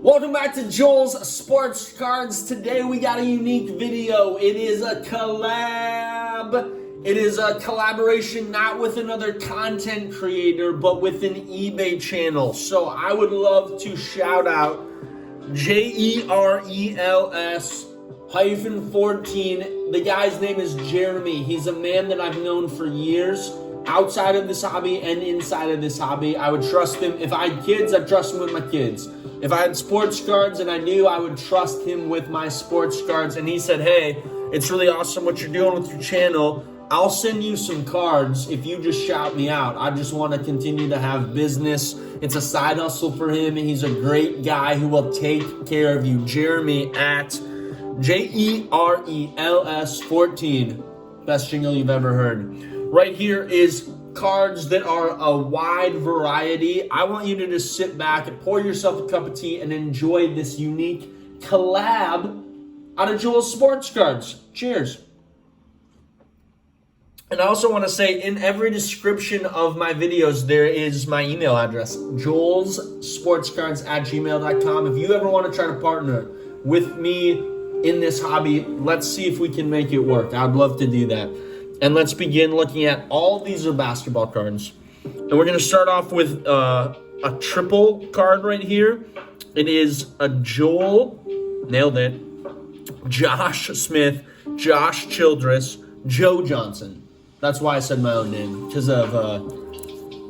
Welcome back to Joel's Sports Cards. Today we got a unique video. It is a collab. It is a collaboration not with another content creator, but with an eBay channel. So I would love to shout out JERELS-14. The guy's name is Jeremy. He's a man that I've known for years. Outside of this hobby and inside of this hobby, I would trust him. If I had kids, I'd trust him with my kids. If I had sports cards and I knew, I would trust him with my sports cards. And he said, hey, it's really awesome what you're doing with your channel. I'll send you some cards if you just shout me out. I just want to continue to have business. It's a side hustle for him, and he's a great guy who will take care of you. Jeremy at JERELS14. Best jingle you've ever heard. Right here is cards that are a wide variety. I want you to just sit back and pour yourself a cup of tea and enjoy this unique collab out of Joel's Sports Cards. Cheers. And I also want to say, in every description of my videos, there is my email address, joelsportscards@gmail.com. If you ever want to try to partner with me in this hobby, let's see if we can make it work. I'd love to do that. And let's begin looking at all these are basketball cards. And we're going to start off with a triple card right here. It is a Joel, nailed it, Josh Smith, Josh Childress, Joe Johnson. That's why I said my own name, because of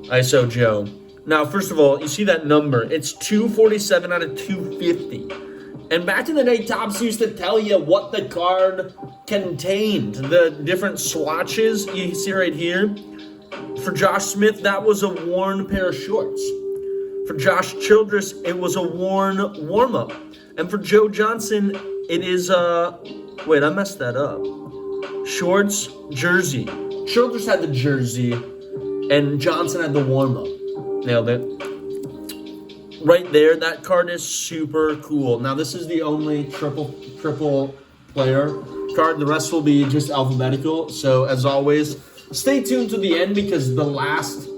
ISO Joe. Now, first of all, you see that number. It's 247 out of 250. And back in the day, Topps used to tell you what the card contained. The different swatches you see right here. For Josh Smith, that was a worn pair of shorts. For Josh Childress, it was a worn warm-up. And for Joe Johnson, it is wait, I messed that up. Shorts, jersey. Childress had the jersey, and Johnson had the warm-up. Nailed it. Right there, that card is super cool. Now, this is the only triple player card. The rest will be just alphabetical. So, as always, stay tuned to the end because the last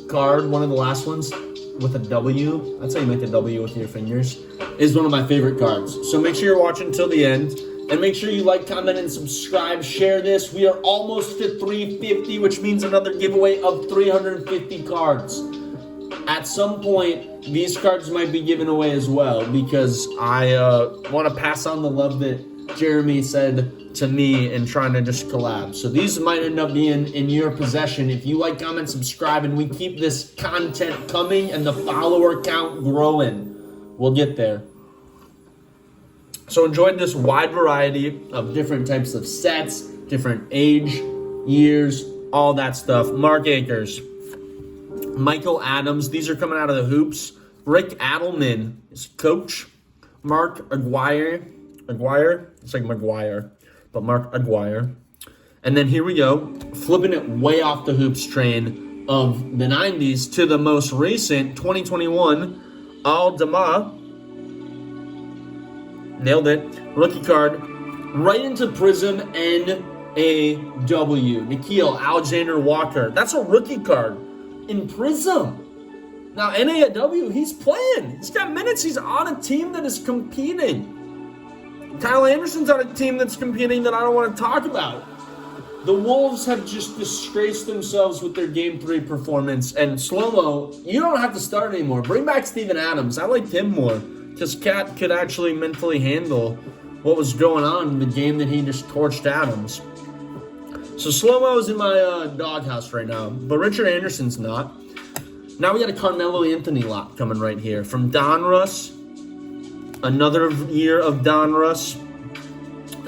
card, one of the last ones with a W, that's how you make a W with your fingers, is one of my favorite cards. So, make sure you're watching till the end. And make sure you like, comment, and subscribe. Share this. We are almost to 350, which means another giveaway of 350 cards. At some point, these cards might be given away as well because I want to pass on the love that Jeremy said to me in trying to just collab. So these might end up being in your possession. If you like, comment, subscribe, and we keep this content coming and the follower count growing, we'll get there. So enjoyed this wide variety of different types of sets, different age, years, all that stuff. Mark Akers. Michael Adams, these are coming out of the hoops. Rick Adelman is coach. Mark Aguirre, it's like Maguire, but Mark Aguirre. And then here we go, flipping it way off the hoops train of the 90s to the most recent, 2021, Al-Dama. Nailed it. Rookie card. Right into Prism NAW. Nikhil Alexander Walker. That's a rookie card. In Prism. Now, NAW, he's playing. He's got minutes. He's on a team that is competing. Kyle Anderson's on a team that's competing that I don't want to talk about. The Wolves have just disgraced themselves with their Game 3 performance. And Slow-Mo, you don't have to start anymore. Bring back Steven Adams. I liked him more because Cat could actually mentally handle what was going on in the game that he just torched Adams. So Slow-Mo is in my doghouse right now, but Richard Anderson's not. Now we got a Carmelo Anthony lot coming right here. From Donruss, another year of Donruss,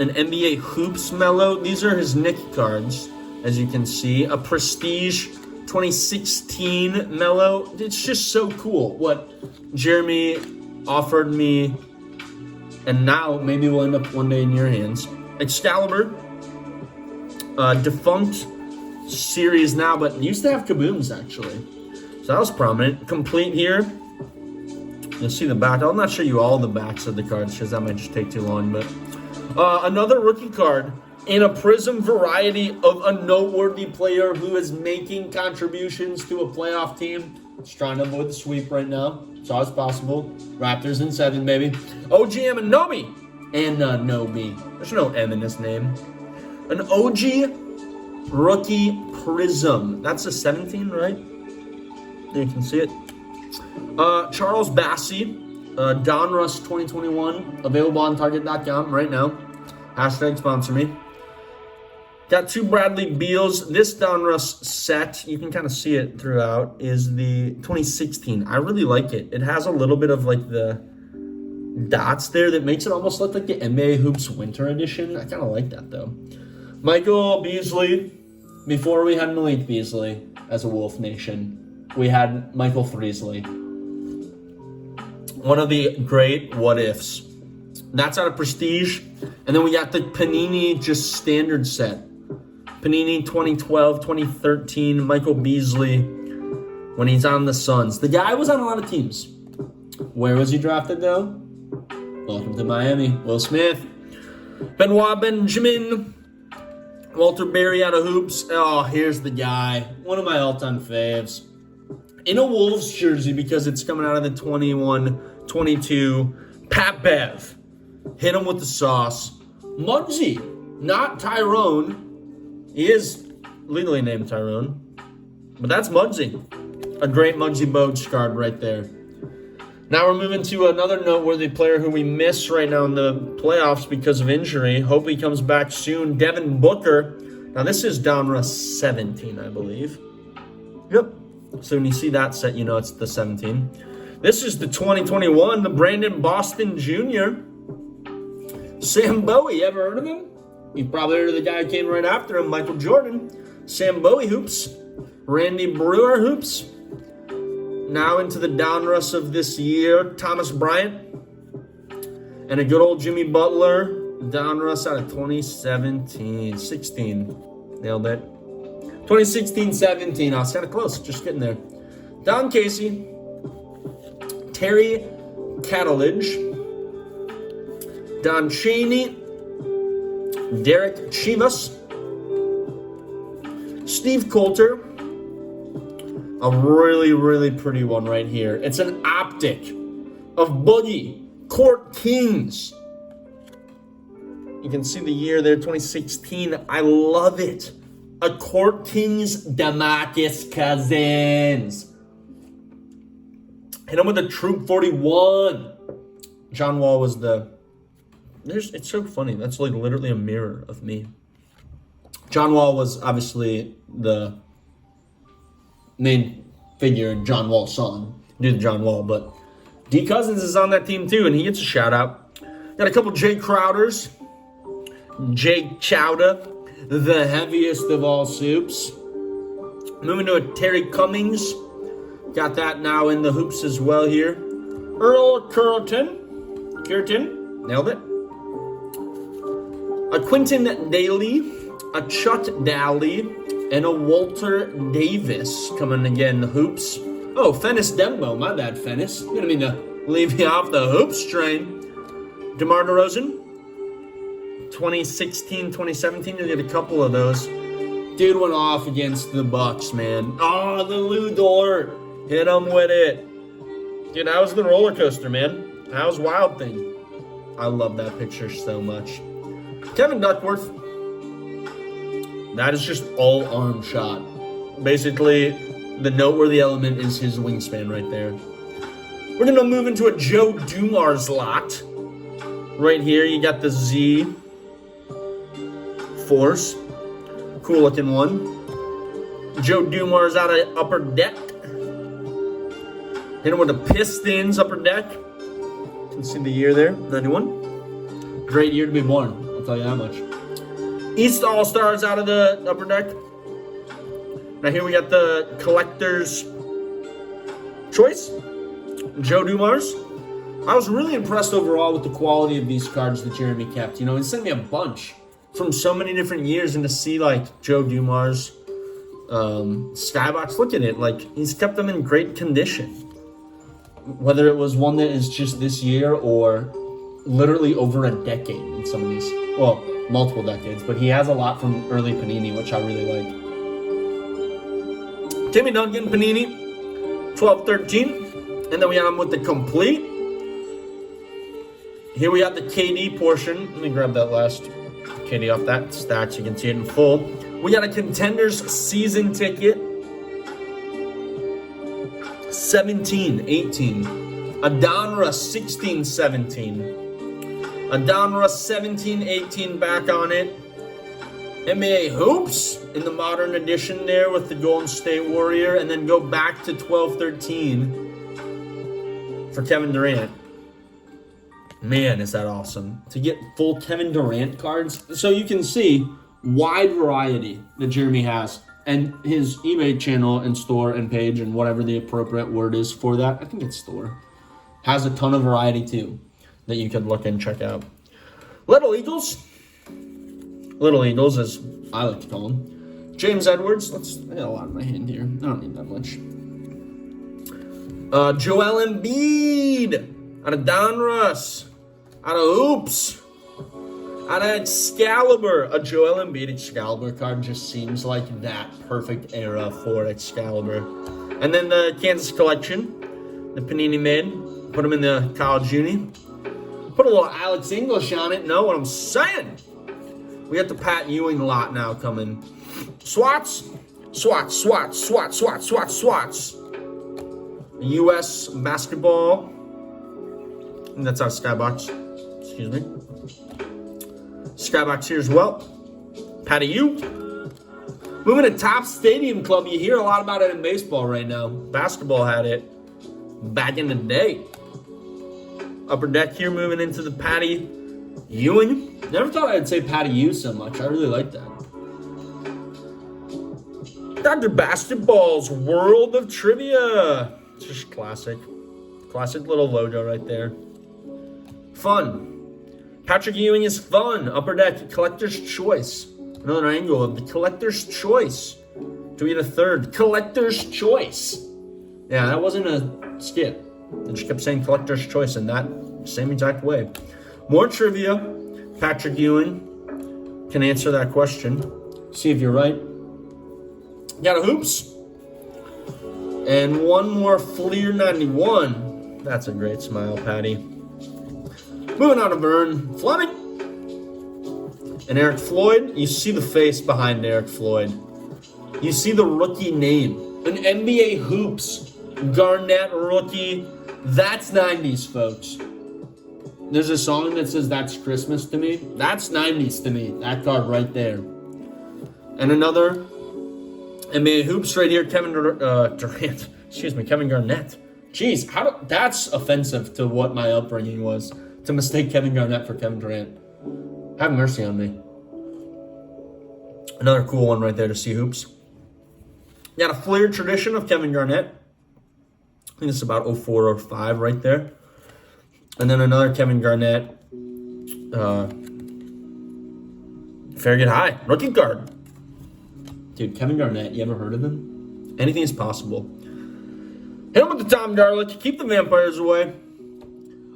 an NBA Hoops Mellow. These are his Nick cards, as you can see. A Prestige 2016 Mellow. It's just so cool what Jeremy offered me, and now maybe will end up one day in your hands. Excalibur. Defunct series now, but used to have Kabooms actually. So that was prominent. Complete here. You'll see the back. I'll not show you all the backs of the cards because that might just take too long. But another rookie card in a Prism variety of a noteworthy player who is making contributions to a playoff team. It's trying to avoid the sweep right now. It's always possible. Raptors in 7, baby. OG Anunoby. Anunoby. There's no M in his name. An OG rookie prism. That's a 17, right? There you can see it. Charles Bassey. Donruss 2021. Available on Target.com right now. Hashtag sponsor me. Got 2 Bradley Beals. This Donruss set, you can kind of see it throughout, is the 2016. I really like it. It has a little bit of like the dots there that makes it almost look like the NBA Hoops Winter Edition. I kind of like that though. Michael Beasley. Before we had Malik Beasley as a Wolf Nation, we had Michael Freesley. One of the great what ifs. That's out of Prestige. And then we got the Panini just standard set. Panini 2012, 2013, Michael Beasley when he's on the Suns. The guy was on a lot of teams. Where was he drafted though? Welcome to Miami. Will Smith. Benoit Benjamin. Walter Berry out of Hoops. Oh, here's the guy. One of my all-time faves. In a Wolves jersey because it's coming out of the 21-22. Pat Bev. Hit him with the sauce. Muggsy. Not Tyrone. He is legally named Tyrone. But that's Muggsy. A great Muggsy Bogues card right there. Now we're moving to another noteworthy player who we miss right now in the playoffs because of injury. Hope he comes back soon. Devin Booker. Now this is Donruss 17, I believe. Yep. So when you see that set, you know it's the 17. This is the 2021, the Brandon Boston Jr. Sam Bowie. Ever heard of him? You've probably heard of the guy who came right after him, Michael Jordan. Sam Bowie hoops. Randy Brewer hoops. Now into the Donruss of this year, Thomas Bryant. And a good old Jimmy Butler. Donruss out of 2017. 16. Nailed it. 2016-17. I was kind of close. Just getting there. Don Casey. Terry Catalidge. Don Chaney. Derek Chivas. Steve Coulter. A really, really pretty one right here. It's an optic of Boogie Court Kings. You can see the year there, 2016. I love it. A Court Kings DeMarcus Cousins. Hit him with a Troop 41. John Wall was the... It's so funny. That's like literally a mirror of me. John Wall was obviously the main figure in John Wall's song, due to John Wall, but D. Cousins is on that team too, and he gets a shout out. Got a couple Jay Crowders. Jay Chowda, the heaviest of all soups. Moving to a Terry Cummings. Got that now in the hoops as well here. Earl Curtin, nailed it. A Quinton Daly, a Chuck Daly, and a Walter Davis coming again, the hoops. Oh, Fennis Dembo, my bad, Fennis. Didn't mean to leave you off the hoops train. DeMar DeRozan, 2016, 2017, you get a couple of those. Dude went off against the Bucks, man. Oh, the Lou Dort. Hit him with it. Dude, that was the roller coaster, man. That was Wild Thing. I love that picture so much. Kevin Duckworth. That is just all arm shot. Basically, the noteworthy element is his wingspan right there. We're going to move into a Joe Dumars lot. Right here, you got the Z Force. Cool looking one. Joe Dumars out of Upper Deck. Hit him with the Pistons Upper Deck. You can see the year there, 91. Great year to be born, I'll tell you that much. East All-Stars out of the Upper Deck. Now here we got the Collector's Choice. Joe Dumars. I was really impressed overall with the quality of these cards that Jeremy kept. You know, he sent me a bunch from so many different years, and to see like Joe Dumars Skybox, look at it. Like, he's kept them in great condition. Whether it was one that is just this year or literally over a decade in some of these. Well, multiple decades, but he has a lot from early Panini, which I really like. Timmy Duncan, Panini, 12-13. And then we got him with the complete. Here we have the KD portion. Let me grab that last KD off that stack so you can see it in full. We got a Contenders season ticket. 17-18. Adonra 16-17. Adonra 17-18 back on it. NBA Hoops in the modern edition there with the Golden State Warrior. And then go back to 12-13 for Kevin Durant. Man, is that awesome. To get full Kevin Durant cards. So you can see wide variety that Jeremy has. And his eBay channel and store and page and whatever the appropriate word is for that. I think it's store. Has a ton of variety too that you could look and check out. Little Eagles. Little Eagles, as I like to call them. James Edwards. I got a lot in my hand here. I don't need that much. Joel Embiid. Out of Donruss. Out of Hoops. Out of Excalibur. A Joel Embiid Excalibur card just seems like that perfect era for Excalibur. And then the Kansas collection. The Panini made. Put them in the college uni. Put a little Alex English on it. Know what I'm saying? We got the Pat Ewing lot now coming. Swats. Swats. Swats. Swats. Swats. Swats. Swats. U.S. basketball. And that's our Skybox. Excuse me. Skybox here as well. Patty U. Moving to Top Stadium Club. You hear a lot about it in baseball right now. Basketball had it back in the day. Upper deck here moving into the Patty Ewing. Never thought I'd say Patty U so much. I really like that. Dr. Basketball's World of Trivia. It's just classic. Classic little logo right there. Fun. Patrick Ewing is fun. Upper deck, Collector's Choice. Another angle of the Collector's Choice. Do we get a third? Collector's Choice. Yeah, that wasn't a skip. They just kept saying Collector's Choice in that same exact way. More trivia. Patrick Ewing can answer that question. See if you're right. Got a Hoops. And one more Fleer 91. That's a great smile, Patty. Moving on to Vern Fleming. And Eric Floyd. You see the face behind Eric Floyd. You see the rookie name. An NBA Hoops Garnett rookie. That's 90s, folks. There's a song that says that's Christmas to me. That's 90s to me. That card right there. And another NBA Hoops right here. Kevin Durant. Excuse me, Kevin Garnett. Jeez, that's offensive to what my upbringing was. To mistake Kevin Garnett for Kevin Durant. Have mercy on me. Another cool one right there to see Hoops. Got a Fleer tradition of Kevin Garnett. I think it's about 04 or 05 right there. And then another Kevin Garnett. Farragut High. Rookie card. Dude, Kevin Garnett, you ever heard of him? Anything is possible. Hit him with the Tom Garlic. Keep the vampires away.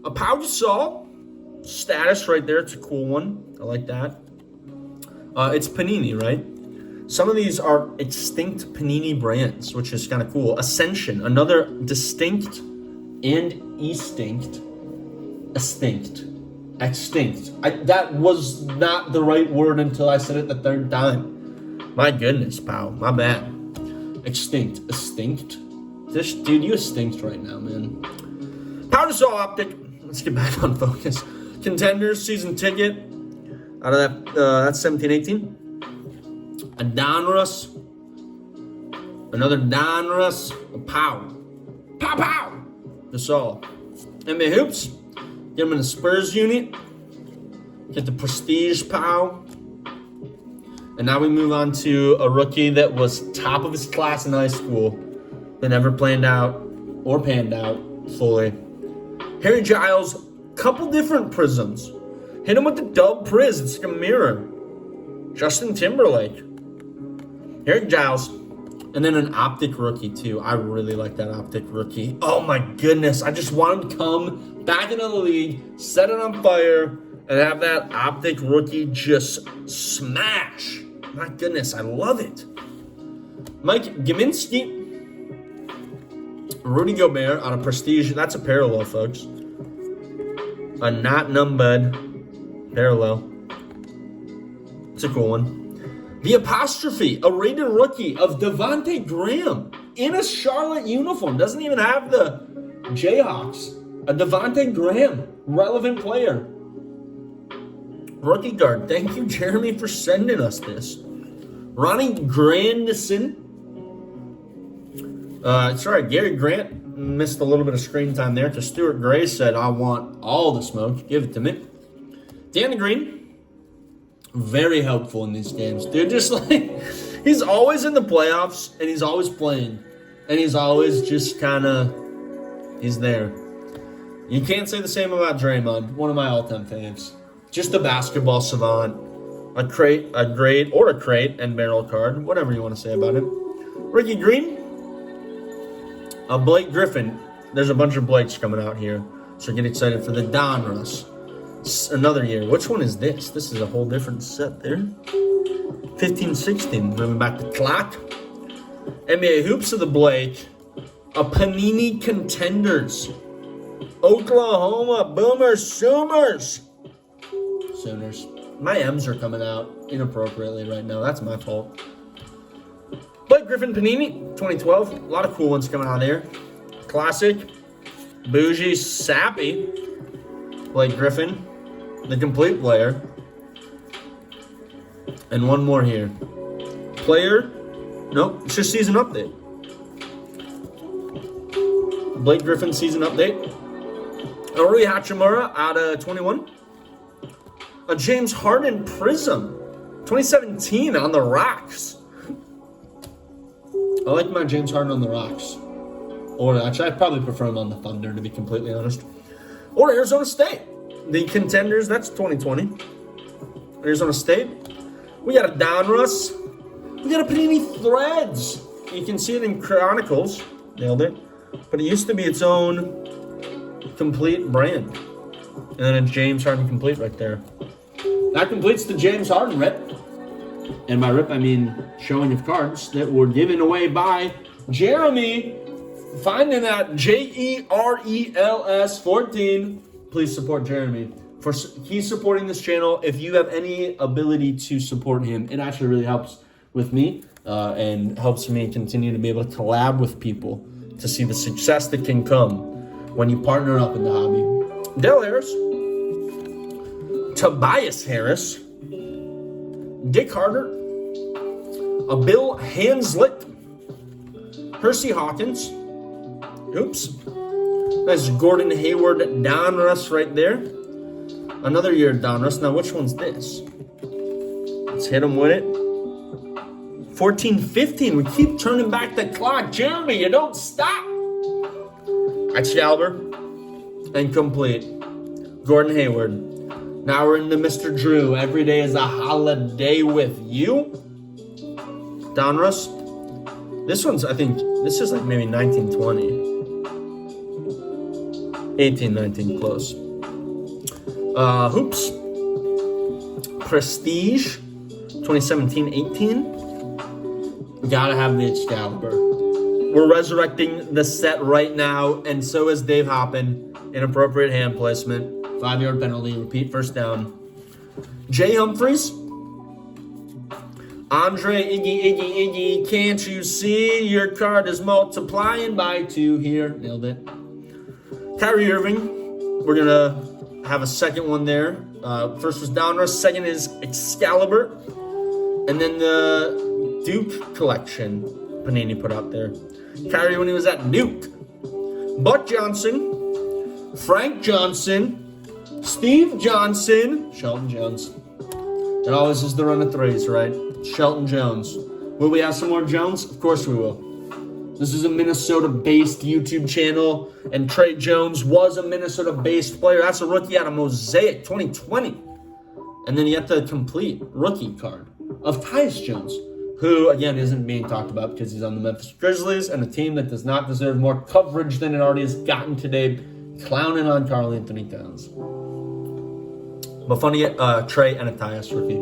A Pau Gasol status right there. It's a cool one. I like that. It's Panini, right? Some of these are extinct Panini brands, which is kind of cool. Ascension, another distinct and extinct. That was not the right word until I said it the third time. My goodness, Pau. My bad. Extinct. This dude, you extinct right now, man. Pau Gasol Optic. Let's get back on focus. Contenders season ticket. Out of that, that's 17-18. A Donruss. Another Donruss. A Pow. Gasol. NBA Hoops. Get him in the Spurs unit. Get the Prestige Pow. And now we move on to a rookie that was top of his class in high school. That never panned out fully. Harry Giles, couple different prisms. Hit him with the Dub Priz. It's like a mirror. Justin Timberlake. Harry Giles. And then an Optic rookie, too. I really like that Optic rookie. Oh, my goodness. I just want him to come back into the league, set it on fire, and have that Optic rookie just smash. My goodness, I love it. Mike Gminski. Rudy Gobert on a prestige. That's a parallel, folks. A not numbered parallel. It's a cool one. The apostrophe, a rated rookie of Devontae Graham in a Charlotte uniform. Doesn't even have the Jayhawks. A Devontae Graham, relevant player. Rookie guard. Thank you, Jeremy, for sending us this. Ronnie Grandison. Sorry, Gary Grant missed a little bit of screen time there because Stuart Gray said, I want all the smoke. Give it to me. Danny Green, very helpful in these games. Dude, just like, he's always in the playoffs and he's always playing. And he's always just kind of, he's there. You can't say the same about Draymond, one of my all-time faves. Just a basketball savant. A grade, or a crate and barrel card, whatever you want to say about it. Ricky Green. A Blake Griffin. There's a bunch of Blakes coming out here, so get excited for the Donruss. Another year. Which one is this? This is a whole different set there. 15-16. Moving back to clock. NBA Hoops of the Blake. A Panini Contenders. Oklahoma Boomers Sooners. My M's are coming out inappropriately right now. That's my fault. Blake Griffin Panini, 2012. A lot of cool ones coming out there. Classic. Bougie Sappy. Blake Griffin. The complete player. And one more here. Player. Nope, it's just season update. Blake Griffin season update. A Rui Hachimura out of 21. A James Harden Prism. 2017 on the rocks. I like my James Harden on the rocks. Or actually, I probably prefer him on the Thunder, to be completely honest. Or Arizona State. The Contenders, that's 2020. Arizona State. We got a Donruss. We got a Panini Threads. You can see it in Chronicles. Nailed it. But it used to be its own complete brand. And then it's James Harden complete right there. That completes the James Harden rip. And by rip, I mean showing of cards that were given away by Jeremy. Finding that JERELS 14. Please support Jeremy. He's supporting this channel. If you have any ability to support him, it actually really helps with me and helps me continue to be able to collab with people to see the success that can come when you partner up in the hobby. Dell Harris. Tobias Harris, Dick Harder, a Bill Hanslick, Hersey Hawkins, oops, that's Gordon Hayward Donruss right there. Another year Donruss. Now, which one's this? Let's hit him with it. 14-15. We keep turning back the clock. Jeremy, you don't stop. Excalibur and complete. Gordon Hayward. Now we're into Mr. Drew. Every day is a holiday with you. Donruss. This one's, I think, this is like maybe 1920. 18-19, close. Hoops. Prestige. 2017-18. Gotta have the Excalibur. We're resurrecting the set right now, and so is Dave Hoppin. Inappropriate hand placement. 5-yard penalty. Repeat first down. Jay Humphries. Andre Iggy. Can't you see your card is multiplying by 2 here? Nailed it. Kyrie Irving. We're going to have a second one there. First was Donruss. Second is Excalibur. And then the Duke collection Panini put out there. Kyrie when he was at Duke. Buck Johnson. Frank Johnson. Steve Johnson. Shelton Jones. It always is the run of threes, right? Shelton Jones. Will we have some more Jones? Of course we will. This is a Minnesota-based YouTube channel, and Trey Jones was a Minnesota-based player. That's a rookie out of Mosaic 2020. And then you have the complete rookie card of Tyus Jones, who, again, isn't being talked about because he's on the Memphis Grizzlies and a team that does not deserve more coverage than it already has gotten today, clowning on Karl Anthony Towns. But funny, Trey and a Tyus rookie.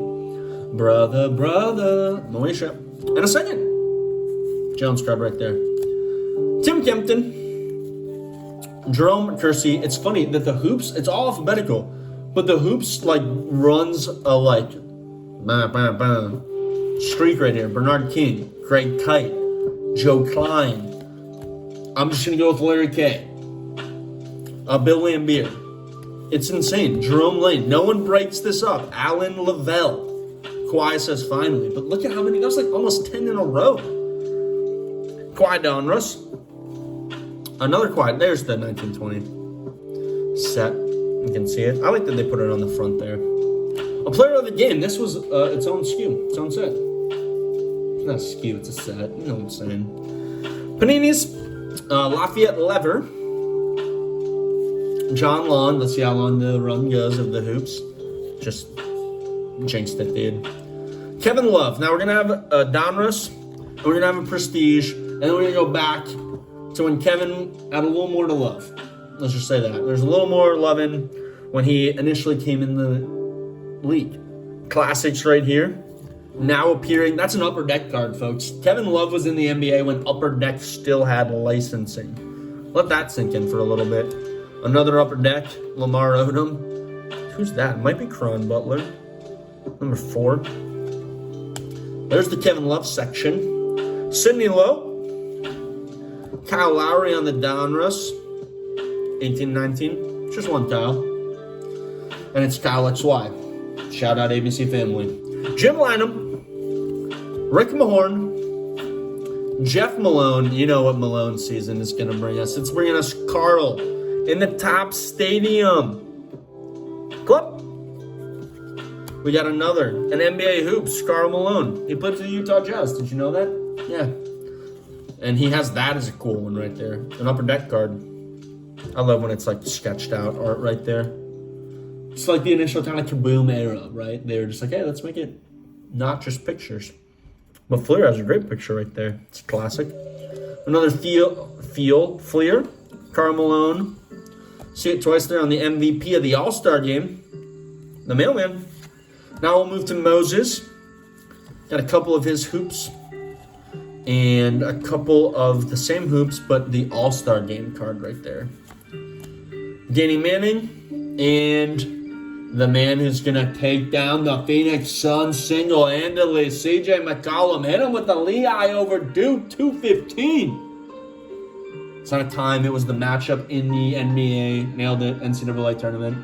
Brother, Moesha. And a second Jones card right there. Tim Kempton. Jerome Kersey. It's funny that the hoops, it's all alphabetical, but the hoops like runs a like streak right here. Bernard King, Greg Kite, Joe Klein. I'm just gonna go with Larry K. Bill Lambier. It's insane. Jerome Lane. No one breaks this up. Alan Lavelle. Kawhi says finally. But look at how many. That was like almost 10 in a row. Kawhi Donruss. Another Kawhi. There's the 1920 set. You can see it. I like that they put it on the front there. A player of the game. This was its own SKU. Its own set. It's not a SKU. It's a set. You know what I'm saying. Panini's Lafayette Lever. John Long, let's see how long the run goes of the hoops. Just jinxed it, dude. Kevin Love. Now we're going to have a Donruss, and we're going to have a Prestige, and then we're going to go back to when Kevin had a little more to love. Let's just say that. There's a little more loving when he initially came in the league. Classics right here. Now appearing. That's an Upper Deck card, folks. Kevin Love was in the NBA when Upper Deck still had licensing. Let that sink in for a little bit. Another Upper Deck, Lamar Odom. Who's that? Might be Cron Butler. Number 4. There's the Kevin Love section. Sidney Lowe. Kyle Lowry on the Donruss. 18-19. Just one Kyle. And it's Kyle XY. Shout out ABC family. Jim Lanham. Rick Mahorn. Jeff Malone. You know what Malone season is going to bring us. It's bringing us Carl. In the top stadium. Club. We got another. An NBA hoops, Karl Malone. He played for the Utah Jazz. Did you know that? Yeah. And he has that as a cool one right there. An Upper Deck card. I love when it's like sketched out art right there. It's like the initial kind of Kaboom era, right? They were just like, hey, let's make it not just pictures. But Fleer has a great picture right there. It's a classic. Another Fleer. Karl Malone. See it twice there on the MVP of the All-Star game. The mailman. Now we'll move to Moses. Got a couple of his hoops. And a couple of the same hoops, but the All-Star game card right there. Danny Manning. And the man who's going to take down the Phoenix Suns single-handedly. CJ McCollum. Hit him with the Lehigh over Duke. 215. It's not a time. It was the matchup in the NBA. Nailed it. NCAA tournament.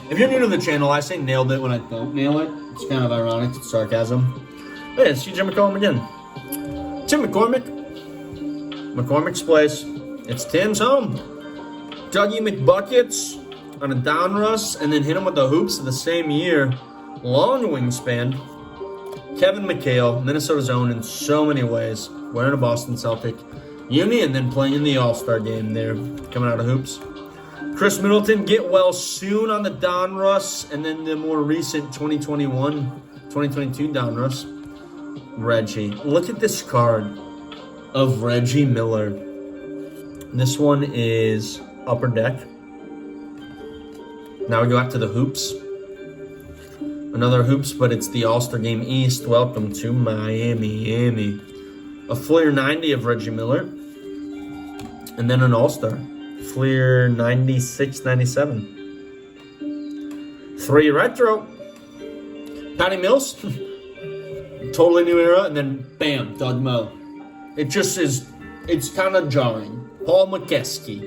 If you're new to the channel, I say nailed it when I don't nail it. It's kind of ironic. It's sarcasm. Hey, it's CJ McCollum again. Tim McCormick. McCormick's place. It's Tim's home. Dougie McBuckets on a Donruss. And then hit him with the hoops of the same year. Long wingspan. Kevin McHale. Minnesota's own in so many ways. Wearing a Boston Celtic uni and then playing in the All-Star game there, coming out of hoops. Chris Middleton, get well soon on the Donruss, and then the more recent 2021-2022 Donruss. Reggie. Look at this card of Reggie Miller. This one is Upper Deck. Now we go back to the hoops. Another hoops, but it's the All-Star Game East. Welcome to Miami. A Fleer 90 of Reggie Miller. And then an All-Star. Fleer 96-97. 3 retro. Patty Mills. Totally new era. And then bam, Doug Moe. It just is, it's kind of jarring. Paul McKeskey.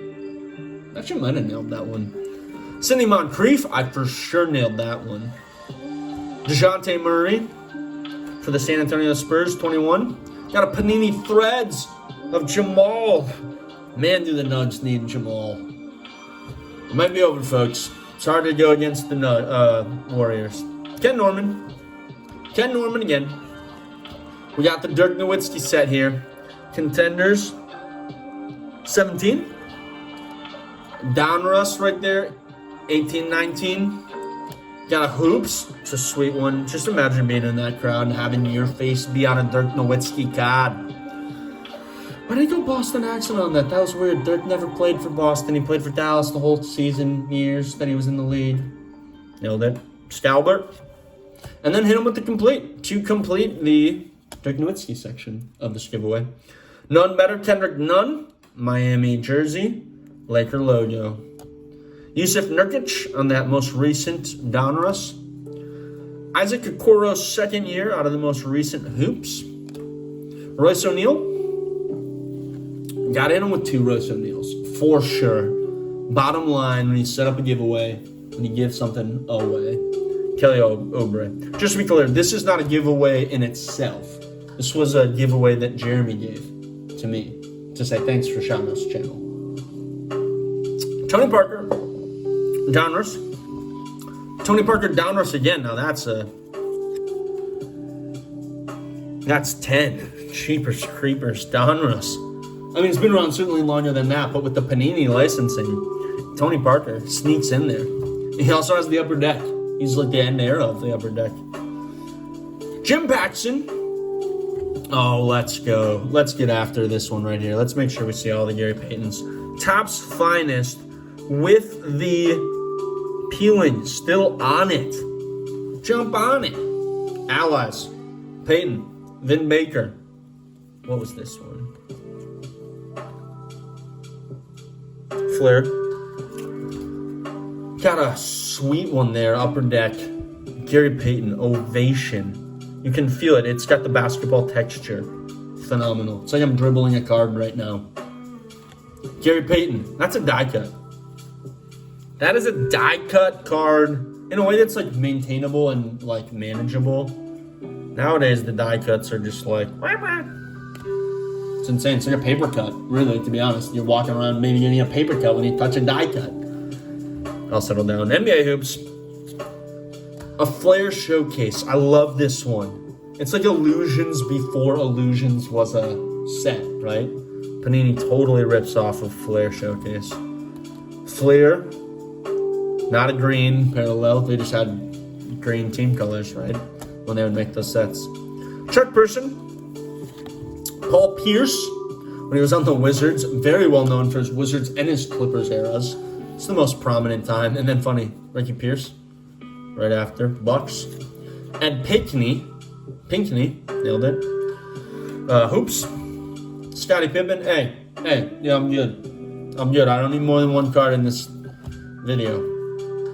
Actually might have nailed that one. Sidney Moncrief. I for sure nailed that one. DeJounte Murray for the San Antonio Spurs, 21. Got a Panini Threads of Jamal. Man, do the Nugs need Jamal. It might be over, folks. It's hard to go against the Warriors. Ken Norman again. We got the Dirk Nowitzki set here. Contenders, 17. Donruss right there, 18-19. Got a hoops. It's a sweet one. Just imagine being in that crowd and having your face be on a Dirk Nowitzki card. Why did he go Boston accent on that? That was weird. Dirk never played for Boston. He played for Dallas the whole season, years that he was in the league. Nailed it. Scalbert. And then hit him with the complete. To complete the Dirk Nowitzki section of this giveaway. None better. Kendrick Nunn. Miami jersey, Laker logo. Yusuf Nurkic on that most recent Donruss. Isaac Okoro's second year out of the most recent Hoops. Royce O'Neal. Got in with 2 Royce O'Neals, for sure. Bottom line, when you set up a giveaway, when you give something away. Kelly Oubre. Just to be clear, this is not a giveaway in itself. This was a giveaway that Jeremy gave to me to say thanks for shouting us channel. Tony Parker, Donruss. Tony Parker Donruss again. Now that's 10. Cheapers creepers Donruss. I mean, it's been around certainly longer than that, but with the Panini licensing, Tony Parker sneaks in there. He also has the upper deck. He's like the end era of the upper deck. Jim Paxson. Oh, let's go. Let's get after this one right here. Let's make sure we see all the Gary Paytons. Topps Finest with the peeling still on it. Jump on it. Allies. Payton. Vin Baker. What was this one? Flair. Got a sweet one there, upper deck. Gary Payton, Ovation. You can feel it. It's got the basketball texture. Phenomenal. It's like I'm dribbling a card right now. Gary Payton. That's a die cut. That is a die cut card in a way that's like maintainable and like manageable. Nowadays, the die cuts are just like, it's insane. It's like a paper cut, really, to be honest. You're walking around maybe getting a paper cut when you touch a die cut. I'll settle down. NBA Hoops. A Flair Showcase. I love this one. It's like Illusions before Illusions was a set, right? Panini totally rips off of Flair Showcase. Flair. Not a green parallel. They just had green team colors, right? When they would make those sets. Chuck Person. Paul Pierce. When he was on the Wizards. Very well known for his Wizards and his Clippers eras. It's the most prominent time. And then funny, Ricky Pierce. Right after. Bucks. And Pinckney. Nailed it. Hoops. Scottie Pippen. Hey. Yeah, I'm good. I don't need more than one card in this video.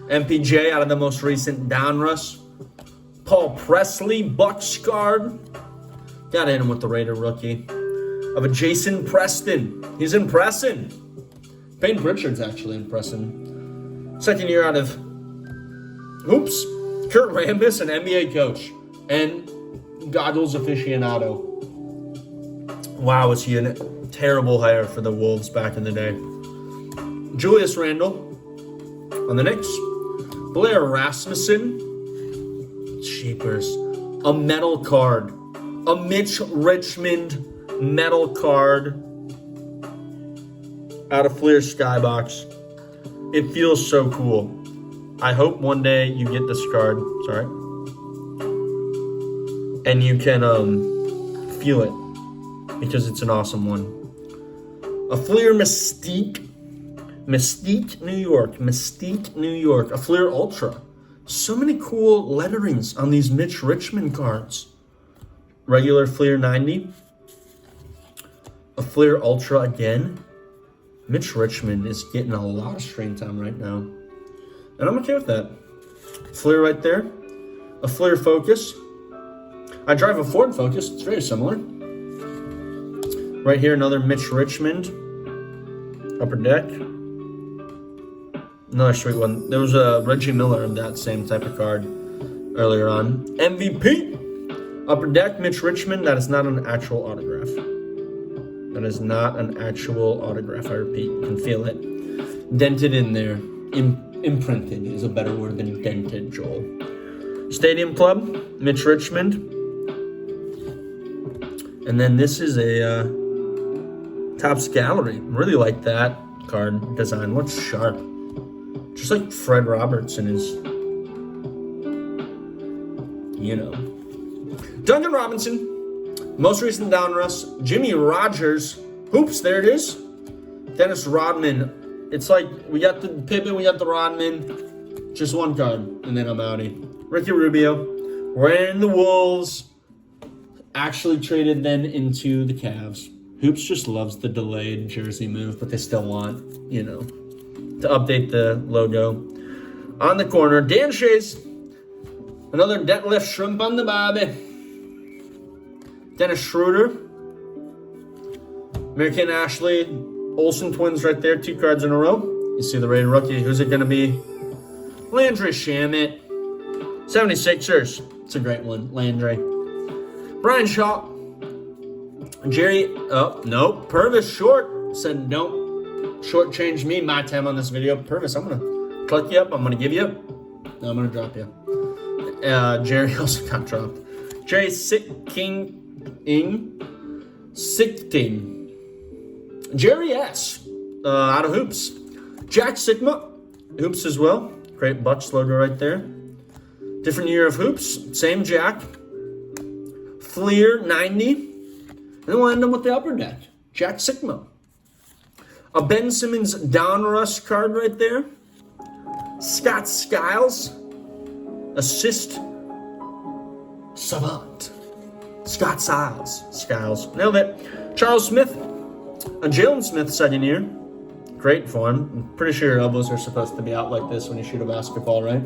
MPJ out of the most recent Donruss. Paul Presley, Bucks card. Got in with the Raider rookie. Of a Jason Preston. He's impressing. Peyton Pritchard's actually impressing. Second year out of Hoops. Kurt Rambis, an NBA coach. And Goggles aficionado. Wow, was he a terrible hire for the Wolves back in the day. Julius Randle on the Knicks. Blair Rasmussen. Cheapers. A metal card. A Mitch Richmond metal card out of Fleer Skybox. It feels so cool. I hope one day you get this card. Sorry. And you can feel it. Because it's an awesome one. A Fleer Mystique. Mystique, New York. A Fleer Ultra. So many cool letterings on these Mitch Richmond cards. Regular Fleer 90. A Fleer Ultra again. Mitch Richmond is getting a lot of screen time right now. And I'm okay with that. Fleer right there. A Fleer Focus. I drive a Ford Focus. It's very similar. Right here, another Mitch Richmond. Upper deck. Another sweet one. There was a Reggie Miller of that same type of card earlier on. MVP. Upper deck, Mitch Richmond. That is not an actual autograph. That is not an actual autograph. I repeat. You can feel it. Dented in there. Imprinted is a better word than dented, Joel. Stadium Club, Mitch Richmond. And then this is a Topps Gallery. Really like that card design. Looks sharp. Just like Fred Robertson is, you know. Duncan Robinson. Most recent Donruss. Jimmy Rogers. Hoops, there it is. Dennis Rodman. It's like we got the Pippen, we got the Rodman. Just one card, and then I'm outie. Ricky Rubio. Ran the Wolves. Actually traded then into the Cavs. Hoops just loves the delayed jersey move, but they still want, you know, to update the logo. On the corner, Dan Shays. Another deadlift shrimp on the bobby. Dennis Schroeder. American Ashley. Olsen twins right there. 2 cards in a row. You see the rated rookie. Who's it going to be? Landry Shamet. 76ers. It's a great one. Landry. Brian Shaw. Jerry. Oh, no. Purvis Short said don't shortchange me my time on this video. Purvis, I'm going to click you up. I'm going to give you up. No, I'm going to drop you. Jerry also got dropped. Jerry Sicking. Jerry S. Out of Hoops. Jack Sigma. Hoops as well. Great Bucks logo right there. Different year of Hoops. Same Jack. Fleer 90. And then we'll end up with the upper deck. Jack Sigma. A Ben Simmons Donruss card right there. Scott Skiles. Assist savant. Scott Skiles. Nailed it. Charles Smith. A Jalen Smith second year. Great form. I'm pretty sure your elbows are supposed to be out like this when you shoot a basketball, right?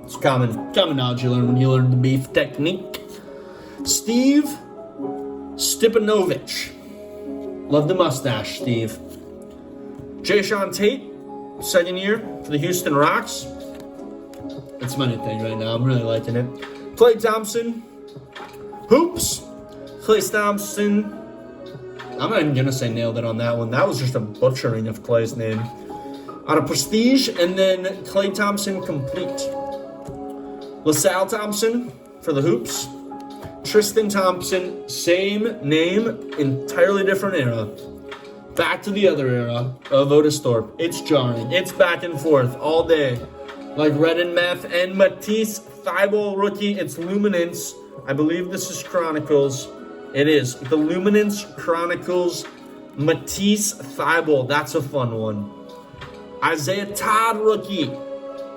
It's common knowledge you learn when you learn the beef technique. Steve Stipanovich. Love the mustache, Steve. Jay Sean Tate, second year for the Houston Rocks. It's my new thing right now. I'm really liking it. Klay Thompson. Hoops. Klay Thompson. I'm not even going to say nailed it on that one. That was just a butchering of Klay's name. Out of Prestige. And then Klay Thompson complete. LaSalle Thompson for the Hoops. Tristan Thompson. Same name. Entirely different era. Back to the other era of Otis Thorpe. It's jarring. It's back and forth all day. Like Red and Meth and Matisse Thybulle rookie. It's Luminance. I believe this is Chronicles. It is. The Luminance Chronicles Matisse Thybulle. That's a fun one. Isaiah Todd rookie.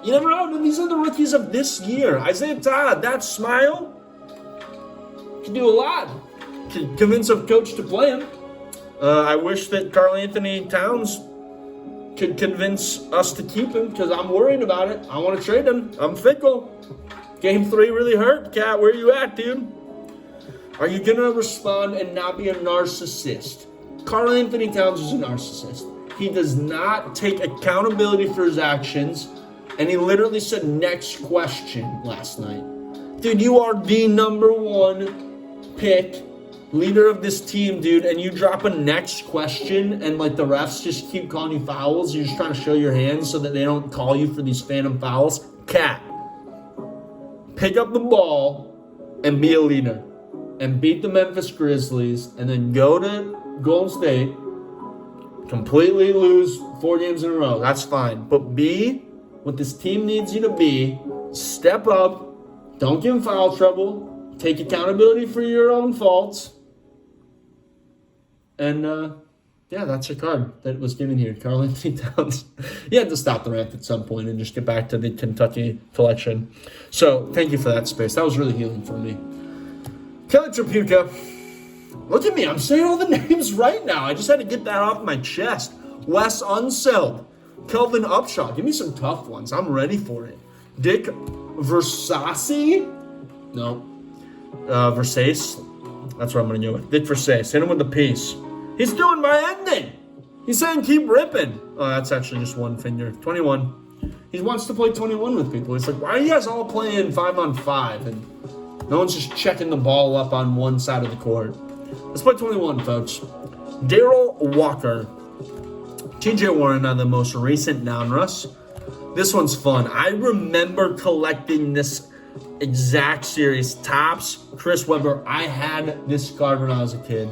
You never know. These are the rookies of this year. Isaiah Todd. That smile. Can do a lot. Can convince a coach to play him. I wish that Karl Anthony Towns could convince us to keep him because I'm worried about it. I want to trade him. I'm fickle. Game 3 really hurt, Cat. Where you at, dude? Are you going to respond and not be a narcissist? Karl Anthony Towns is a narcissist. He does not take accountability for his actions, and he literally said, next question last night. Dude, you are the number 1 pick, leader of this team, dude, and you drop a next question and like the refs just keep calling you fouls. You're just trying to show your hands so that they don't call you for these phantom fouls. Cat, pick up the ball and be a leader and beat the Memphis Grizzlies and then go to Golden State, completely lose 4 games in a row. That's fine. But be what this team needs you to be. Step up. Don't get in foul trouble. Take accountability for your own faults. And, yeah, that's your card that was given here. Karl Anthony Towns. You had to stop the rant at some point and just get back to the Kentucky collection. So, thank you for that space. That was really healing for me. Kelly Tripucka. Look at me. I'm saying all the names right now. I just had to get that off my chest. Wes Unseld. Kelvin Upshaw. Give me some tough ones. I'm ready for it. Dick Versace. No. Versace. That's what I'm going to go with. Dick Versace. Hit him with the piece. He's doing my ending. He's saying keep ripping. Oh, that's actually just one finger. 21. He wants to play 21 with people. He's like, why are you guys all playing 5-on-5? And no one's just checking the ball up on one side of the court. Let's play 21, folks. Daryl Walker. TJ Warren on the most recent Donruss. This one's fun. I remember collecting this exact series. Topps, Chris Webber. I had this card when I was a kid.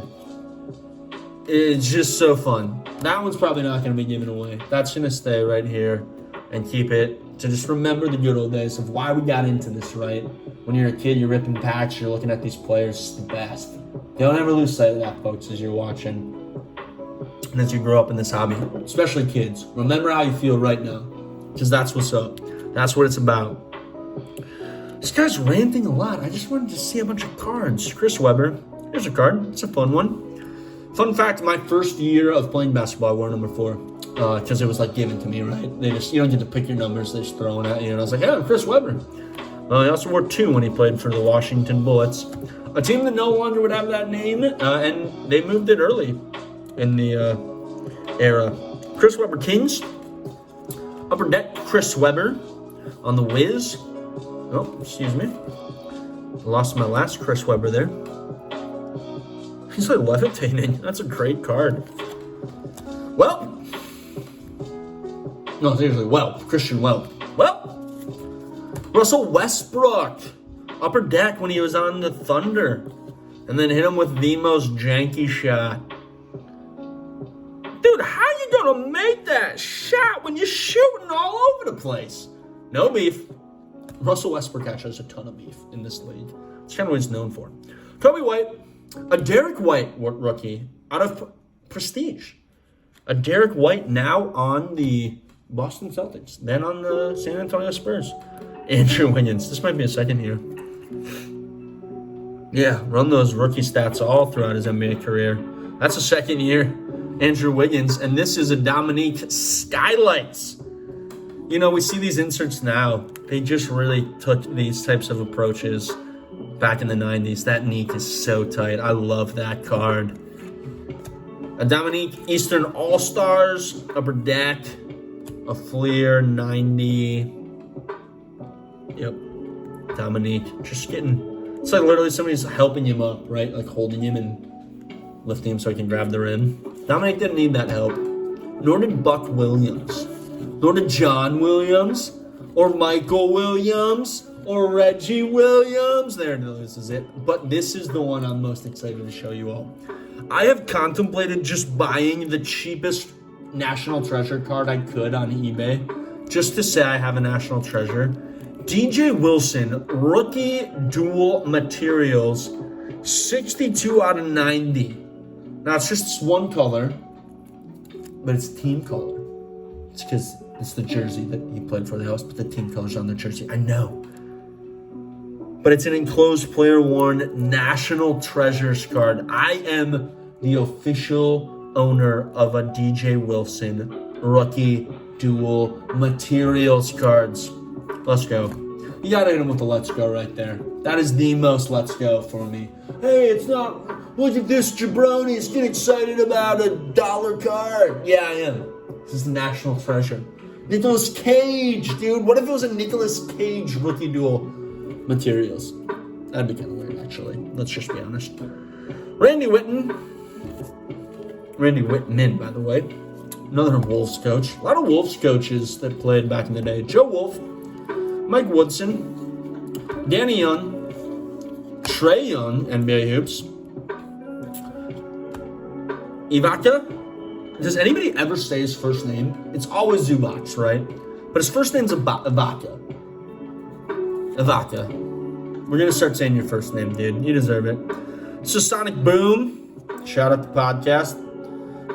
It's just so fun. That one's probably not going to be given away. That's going to stay right here and keep it to just remember the good old days of why we got into this, right? When you're a kid, you're ripping packs, you're looking at these players. It's the best. Don't ever lose sight of that, folks, as you're watching and as you grow up in this hobby, especially kids. Remember how you feel right now because that's what's up. That's what it's about. This guy's ranting a lot. I just wanted to see a bunch of cards. Chris Webber. Here's a card. It's a fun one. Fun fact, my first year of playing basketball, I wore number 4 because it was like given to me, right? You don't get to pick your numbers, they just throw it at you. And I was like, yeah, I'm Chris Webber. He also wore 2 when he played for the Washington Bullets, a team that no longer would have that name, and they moved it early in the era. Chris Webber Kings, Upper Deck Chris Webber on the Wiz. Oh, excuse me. Lost my last Chris Webber there. He's like levitating. That's a great card. Well. No, seriously, Christian Welp. Well. Russell Westbrook. Upper Deck when he was on the Thunder. And then hit him with the most janky shot. Dude, how you gonna make that shot when you're shooting all over the place? No beef. Russell Westbrook actually has a ton of beef in this league. It's kind of what he's known for. Kobe White. A Derek White rookie out of Prestige. A Derek White now on the Boston Celtics, then on the San Antonio Spurs. Andrew Wiggins. This might be a second year. Yeah, run those rookie stats all throughout his NBA career. That's a second year. Andrew Wiggins. And this is a Dominique Skylights. You know, we see these inserts now. They just really took these types of approaches back in the 90s. That Neek is so tight. I love that card. A Dominique Eastern All-Stars, Upper Deck, a Fleer 90. Yep. Dominique. Just getting... It's like literally somebody's helping him up, right? Like holding him and lifting him so he can grab the rim. Dominique didn't need that help. Nor did Buck Williams. Nor did John Williams. Or Michael Williams. Or Reggie Williams. There, this is it. But this is the one I'm most excited to show you all. I have contemplated just buying the cheapest National Treasure card I could on eBay. Just to say I have a National Treasure. DJ Wilson, rookie dual materials, 62 out of 90. Now, it's just one color, but it's team color. It's because it's the jersey that he played for. They always put the team colors on the jersey. I know. But it's an enclosed player-worn National Treasures card. I am the official owner of a DJ Wilson rookie dual materials cards. Let's go. You gotta hit him with the let's go right there. That is the most let's go for me. Hey, it's not, look at this jabroni's get excited about a $1 card. Yeah, I am. This is the National Treasure. Nicolas Cage, dude. What if it was a Nicolas Cage rookie dual materials? That'd be kind of weird, actually. Let's just be honest. Randy Whitman, by the way. Another Wolves coach. A lot of Wolves coaches that played back in the day. Joe Wolf, Mike Woodson, Danny Young, Trae Young, NBA Hoops, Ibaka. Does anybody ever say his first name? It's always Zubac, right? But his first name's Ibaka. Ibaka. We're going to start saying your first name, dude. You deserve it. So Sonic Boom. Shout out the podcast.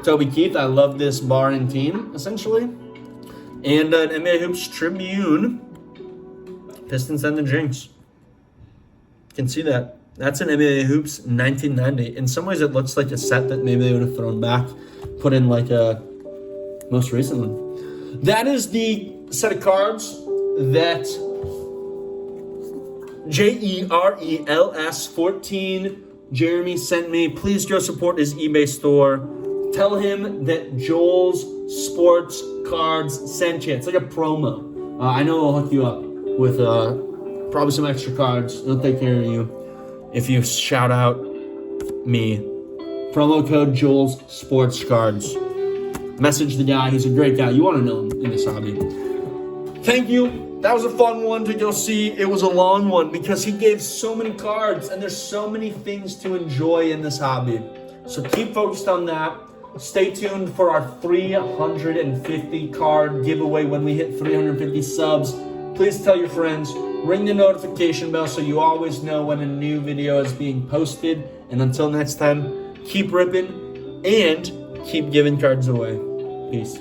Toby Keith. I love this bar and team, essentially. And an NBA Hoops Tribune. Pistons and the Jinx. You can see that. That's an NBA Hoops 1990. In some ways, it looks like a set that maybe they would have thrown back. Put in like a most recent one. That is the set of cards that JERELS14 Jeremy sent me. Please go support his eBay store. Tell him that Joel's Sports Cards sent you. It's like a promo. I know I'll hook you up with probably some extra cards. They'll take care of you if you shout out me. Promo code Joel's Sports Cards. Message the guy. He's a great guy. You want to know him in this hobby. Thank you. That was a fun one to go see. It was a long one because he gave so many cards and there's so many things to enjoy in this hobby. So keep focused on that. Stay tuned for our 350 card giveaway when we hit 350 subs. Please tell your friends. Ring the notification bell so you always know when a new video is being posted. And until next time, keep ripping and keep giving cards away. Peace.